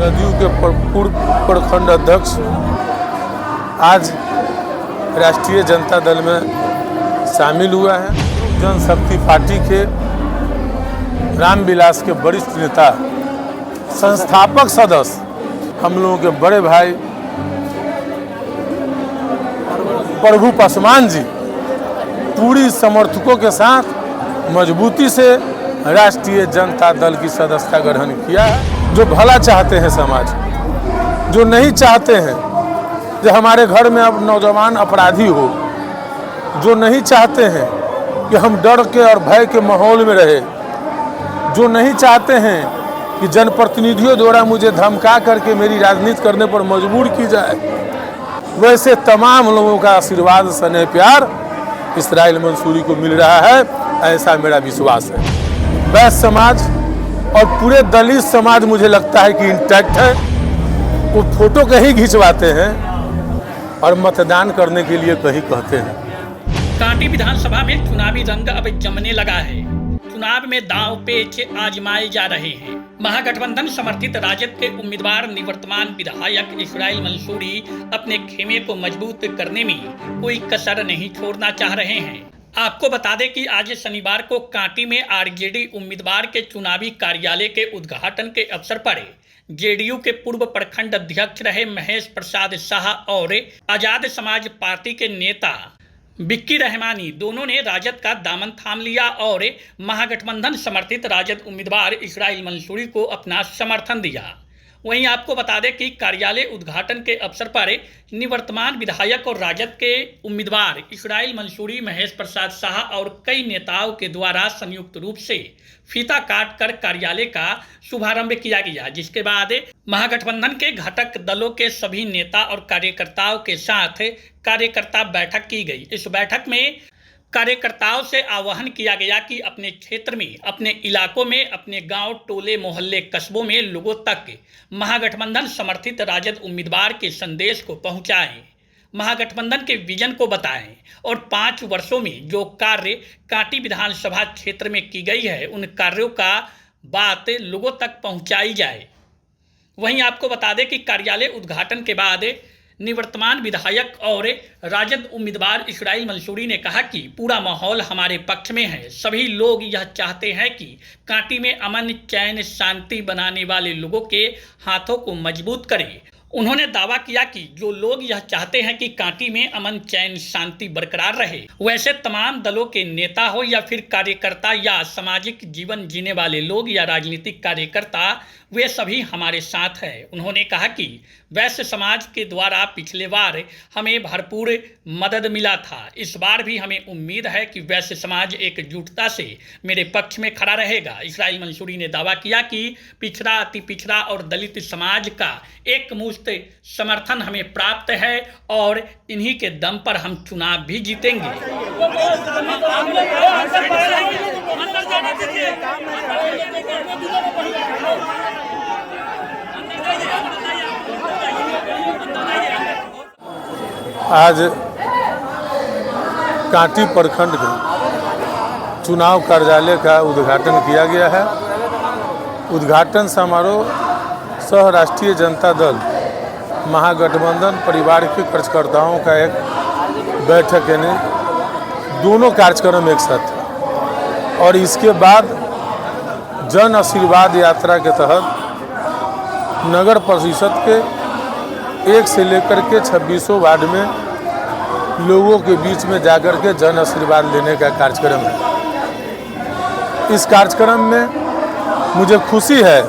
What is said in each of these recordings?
जदयू के पूर्व प्रखंड अध्यक्ष आज राष्ट्रीय जनता दल में शामिल हुआ है। जनशक्ति पार्टी के रामविलास के वरिष्ठ नेता, संस्थापक सदस्य, हम लोगों के बड़े भाई प्रभु पासवान जी पूरी समर्थकों के साथ मजबूती से राष्ट्रीय जनता दल की सदस्यता ग्रहण किया है। जो भला चाहते हैं समाज, जो नहीं चाहते हैं कि हमारे घर में अब नौजवान अपराधी हो, जो नहीं चाहते हैं कि हम डर के और भय के माहौल में रहे, जो नहीं चाहते हैं कि जनप्रतिनिधियों द्वारा मुझे धमका करके मेरी राजनीति करने पर मजबूर की जाए, वैसे तमाम लोगों का आशीर्वाद स्नेह प्यार इसराइल मंसूरी को मिल रहा है, ऐसा मेरा विश्वास है। वैश्य समाज और पूरे दलित समाज मुझे लगता है कि इंटैक्ट है। वो फोटो कहीं खिंचवाते हैं और मतदान करने के लिए कहीं कहते हैं। कांटी विधानसभा में चुनावी रंग अब जमने लगा है। चुनाव में दांव पेच आजमाए जा रहे हैं। महागठबंधन समर्थित राजद के उम्मीदवार निवर्तमान विधायक इसराइल मंसूरी अपने खेमे को मजबूत करने में कोई कसर नहीं छोड़ना चाह रहे हैं। आपको बता दें कि आज शनिवार को कांटी में आरजेडी उम्मीदवार के चुनावी कार्यालय के उद्घाटन के अवसर पर जेडीयू के पूर्व प्रखंड अध्यक्ष रहे महेश प्रसाद शाह और आजाद समाज पार्टी के नेता बिक्की रहमानी दोनों ने राजद का दामन थाम लिया और महागठबंधन समर्थित राजद उम्मीदवार इसराइल मंसूरी को अपना समर्थन दिया। वहीं आपको बता दें कि कार्यालय उद्घाटन के अवसर पर निवर्तमान विधायक और राजद के उम्मीदवार इसराइल मंसूरी, महेश प्रसाद शाह और कई नेताओं के द्वारा संयुक्त रूप से फीता काट कर कार्यालय का शुभारंभ किया गया, जिसके बाद महागठबंधन के घटक दलों के सभी नेता और कार्यकर्ताओं के साथ कार्यकर्ता बैठक की गई। इस बैठक में कार्यकर्ताओं से आह्वान किया गया कि अपने क्षेत्र में, अपने इलाकों में, अपने गांव, टोले, मोहल्ले, कस्बों में लोगों तक महागठबंधन समर्थित राजद उम्मीदवार के संदेश को पहुंचाएं, महागठबंधन के विजन को बताएं और 5 वर्षों में जो कार्य कांटी विधानसभा क्षेत्र में की गई है उन कार्यों का बात लोगों तक पहुंचाई जाए। वहीं आपको बता दें कि कार्यालय उद्घाटन के बाद निवर्तमान विधायक और राजद उम्मीदवार इसराइल मंसूरी ने कहा कि पूरा माहौल हमारे पक्ष में है। सभी लोग यह चाहते हैं कि कांटी में अमन, चैन, शांति बनाने वाले लोगों के हाथों को मजबूत करें। उन्होंने दावा किया कि जो लोग यह चाहते हैं कि कांटी में अमन, चैन, शांति बरकरार रहे, वैसे तमाम दलों के नेता हो या फिर कार्यकर्ता या सामाजिक जीवन जीने वाले लोग या राजनीतिक कार्यकर्ता, वे सभी हमारे साथ हैं। उन्होंने कहा कि वैश्य समाज के द्वारा पिछले बार हमें भरपूर मदद मिला था। इस बार भी हमें उम्मीद है कि वैश्य समाज एकजुटता से मेरे पक्ष में खड़ा रहेगा। इसराइल मंसूरी ने दावा किया कि पिछड़ा, अति पिछड़ा और दलित समाज का एकमुश्त समर्थन हमें प्राप्त है और इन्हीं के दम पर हम चुनाव भी जीतेंगे। आज कांटी प्रखंड के चुनाव कार्यालय का उद्घाटन किया गया है। उद्घाटन समारोह सह राष्ट्रीय जनता दल महागठबंधन परिवार के कार्यकर्ताओं का एक बैठक, यानी दोनों कार्यक्रम एक साथ था। और इसके बाद जन आशीर्वाद यात्रा के तहत नगर परिषद के 1 से लेकर के 26 वार्ड में लोगों के बीच में जाकर के जन आशीर्वाद लेने का कार्यक्रम है। इस कार्यक्रम में मुझे खुशी है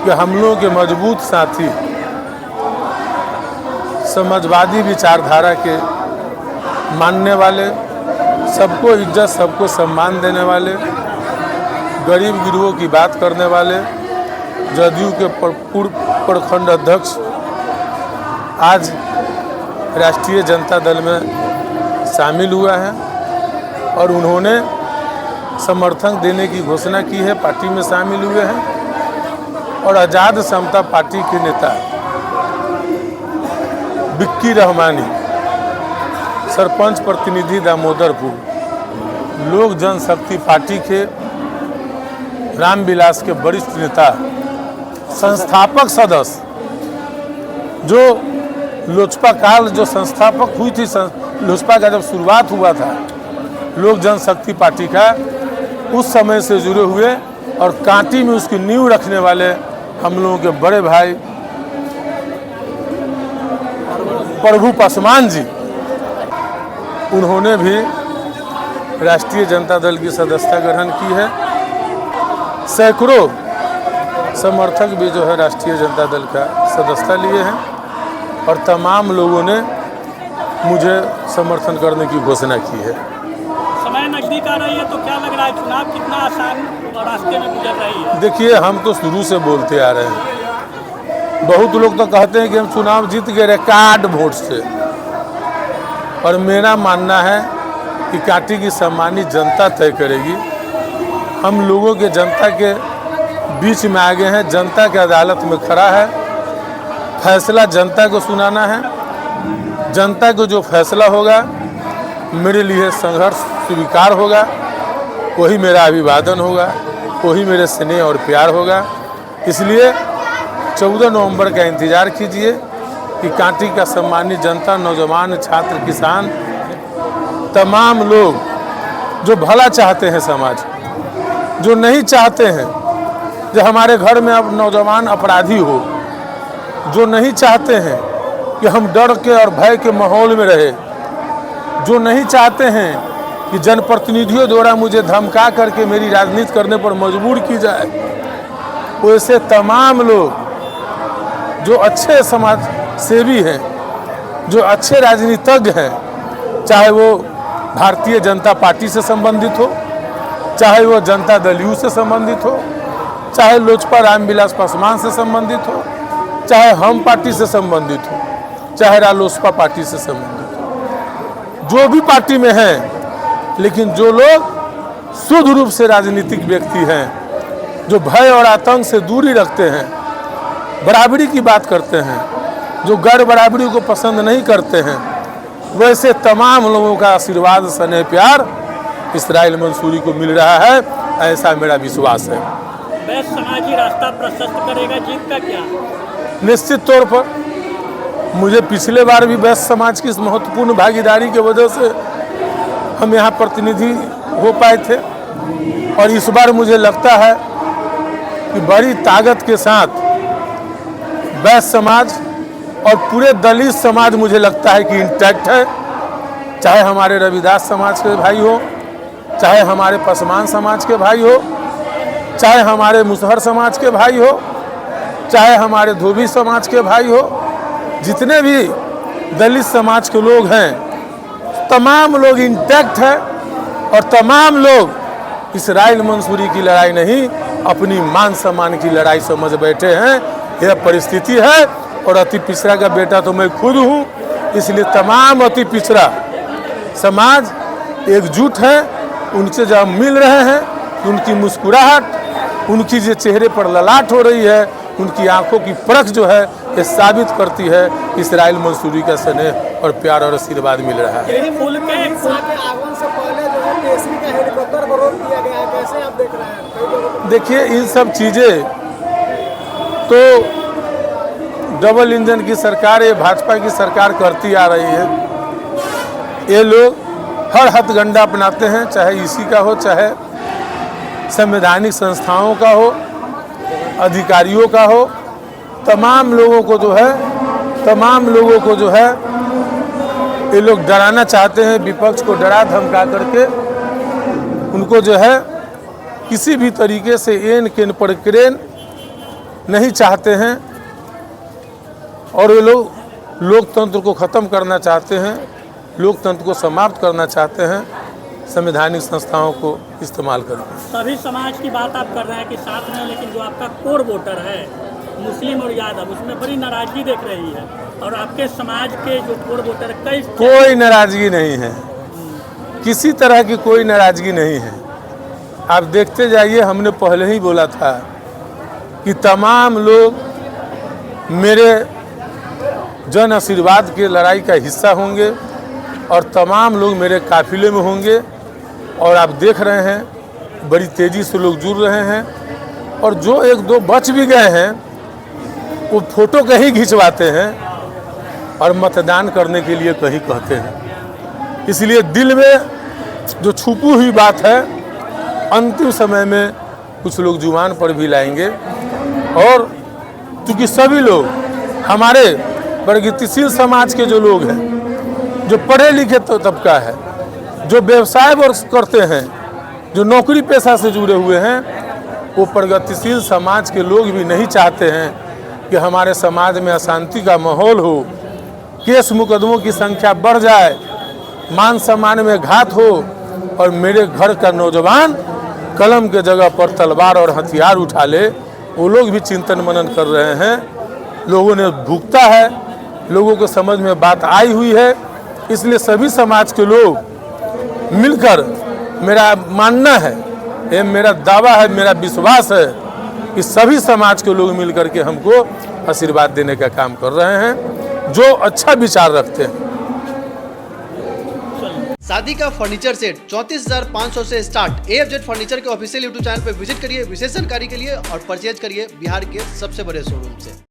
कि हम लोगों के मजबूत साथी, समाजवादी विचारधारा के मानने वाले, सबको इज्जत, सबको सम्मान देने वाले, गरीब गिरोह की बात करने वाले जदयू के पूर्व प्रखंड अध्यक्ष आज राष्ट्रीय जनता दल में शामिल हुआ है और उन्होंने समर्थन देने की घोषणा की है, पार्टी में शामिल हुए हैं। और आजाद समता पार्टी के नेता बिक्की रहमानी, सरपंच प्रतिनिधि दामोदरपुर, लोक जनशक्ति पार्टी के रामविलास के वरिष्ठ नेता संस्थापक सदस्य जो लोजपा काल जो संस्थापक हुई थी, लोजपा का जब शुरुआत हुआ था लोक जनशक्ति पार्टी का, उस समय से जुड़े हुए और कांटी में उसकी नींव रखने वाले हम लोगों के बड़े भाई प्रभु पासवान जी, उन्होंने भी राष्ट्रीय जनता दल की सदस्यता ग्रहण की है। सैकड़ों समर्थक भी जो है राष्ट्रीय जनता दल का सदस्यता लिए हैं और तमाम लोगों ने मुझे समर्थन करने की घोषणा की है। समय नजदीक आ रही है तो क्या लग रहा है, चुनाव कितना आसान और रास्ते में गुजर रही है? देखिए, हम तो शुरू से बोलते आ रहे हैं, बहुत लोग तो कहते हैं कि हम चुनाव जीत गए रिकॉर्ड वोट से, और मेरा मानना है कि कांटी की सम्मानित जनता तय करेगी। हम लोगों के जनता के बीच में आ गए हैं, जनता की अदालत में खड़ा है, फैसला जनता को सुनाना है। जनता को जो फैसला होगा मेरे लिए संघर्ष स्वीकार होगा, वही मेरा अभिवादन होगा, वही मेरे स्नेह और प्यार होगा। इसलिए 14 नवंबर का इंतज़ार कीजिए कि कांटी का सम्मानित जनता, नौजवान, छात्र, किसान, तमाम लोग जो भला चाहते हैं समाज, जो नहीं चाहते हैं जो हमारे घर में अब नौजवान अपराधी हो, जो नहीं चाहते हैं कि हम डर के और भय के माहौल में रहे, जो नहीं चाहते हैं कि जनप्रतिनिधियों द्वारा मुझे धमका करके मेरी राजनीति करने पर मजबूर की जाए, वैसे तमाम लोग जो अच्छे समाज सेवी हैं, जो अच्छे राजनीतिज्ञ हैं, चाहे वो भारतीय जनता पार्टी से संबंधित हो, चाहे वो जनता दल यू से संबंधित हो, चाहे लोजपा रामविलास पासवान से संबंधित हो, चाहे हम पार्टी से संबंधित हो, चाहे रालोसपा पार्टी से संबंधित हो, जो भी पार्टी में हैं, लेकिन जो लोग शुद्ध रूप से राजनीतिक व्यक्ति हैं, जो भय और आतंक से दूरी रखते हैं, बराबरी की बात करते हैं, जो गैर बराबरी को पसंद नहीं करते हैं, वैसे तमाम लोगों का आशीर्वाद, स्नेह, प्यार इसराइल मंसूरी को मिल रहा है, ऐसा मेरा विश्वास है। बैस समाज ही रास्ता प्रशस्त करेगा जीत का क्या? निश्चित तौर पर मुझे पिछले बार भी बैस समाज की इस महत्वपूर्ण भागीदारी की वजह से हम यहाँ प्रतिनिधि हो पाए थे, और इस बार मुझे लगता है कि बड़ी ताकत के साथ बैस समाज और पूरे दलित समाज मुझे लगता है कि इंटैक्ट है। चाहे हमारे रविदास समाज के भाई हो, चाहे हमारे पासवान समाज के भाई हो, चाहे हमारे मुसहर समाज के भाई हो, चाहे हमारे धोबी समाज के भाई हो, जितने भी दलित समाज के लोग हैं, तमाम लोग इंटैक्ट है और तमाम लोग इसराइल मंसूरी की लड़ाई नहीं, अपनी मान सम्मान की लड़ाई समझ बैठे हैं। यह परिस्थिति है, और अति पिछड़ा का बेटा तो मैं खुद हूँ, इसलिए तमाम अति पिछड़ा समाज एकजुट है। उनसे जब हम मिल रहे हैं, उनकी मुस्कुराहट, उनकी जो चेहरे पर ललाट हो रही है, उनकी आंखों की परख जो है, ये साबित करती है इसराइल मंसूरी का स्नेह और प्यार और आशीर्वाद मिल रहा है। आगमन से पहले जो है केसरी का हेलीकॉप्टर को रोक दिया गया है, कैसे आप देख रहे हैं? देखिए, इन सब चीज़ें तो डबल इंजन की सरकार, ये भाजपा की सरकार करती आ रही है। ये लोग हर हथकंडा अपनाते हैं, चाहे इसी का हो, चाहे संवैधानिक संस्थाओं का हो, अधिकारियों का हो, तमाम लोगों को जो है ये लोग डराना चाहते हैं। विपक्ष को डरा धमका करके उनको जो है किसी भी तरीके से एन केन पर क्रेन नहीं चाहते हैं, और ये लोग लोकतंत्र को ख़त्म करना चाहते हैं, लोकतंत्र को समाप्त करना चाहते हैं, संवैधानिक संस्थाओं को इस्तेमाल करके। सभी समाज की बात आप कर रहे हैं कि साथ में, लेकिन जो आपका कोर वोटर है मुस्लिम और यादव, उसमें बड़ी नाराजगी देख रही है, और आपके समाज के जो कोर वोटर कोई नाराजगी नहीं है, किसी तरह की कोई नाराजगी नहीं है। आप देखते जाइए, हमने पहले ही बोला था कि तमाम लोग मेरे जन आशीर्वाद के लड़ाई का हिस्सा होंगे, और तमाम लोग मेरे काफिले में होंगे, और आप देख रहे हैं बड़ी तेज़ी से लोग जुड़ रहे हैं, और जो एक दो बच भी गए हैं वो फोटो कहीं खिंचवाते हैं और मतदान करने के लिए कहीं कहते हैं। इसलिए दिल में जो छुपी हुई बात है अंतिम समय में कुछ लोग जुबान पर भी लाएंगे। और चूँकि सभी लोग हमारे प्रगतिशील समाज के जो लोग हैं, जो पढ़े लिखे तबका है, जो व्यवसाय वर्ग करते हैं, जो नौकरी पेशा से जुड़े हुए हैं, वो प्रगतिशील समाज के लोग भी नहीं चाहते हैं कि हमारे समाज में अशांति का माहौल हो, केस मुकदमों की संख्या बढ़ जाए, मान सम्मान में घात हो और मेरे घर का नौजवान कलम के जगह पर तलवार और हथियार उठा ले। वो लोग भी चिंतन मनन कर रहे हैं, लोगों ने भुगता है, लोगों को समझ में बात आई हुई है। इसलिए सभी समाज के लोग मिलकर, मेरा मानना है, ये मेरा दावा है, मेरा विश्वास है कि सभी समाज के लोग मिलकर के हमको आशीर्वाद देने का काम कर रहे हैं जो अच्छा विचार रखते हैं। शादी का फर्नीचर सेट 34,500 से स्टार्ट। AFZ फर्नीचर के ऑफिशियल यूट्यूब चैनल पर विजिट करिए विशेष जानकारी के लिए और परचेज करिए बिहार के सबसे बड़े शोरूम से।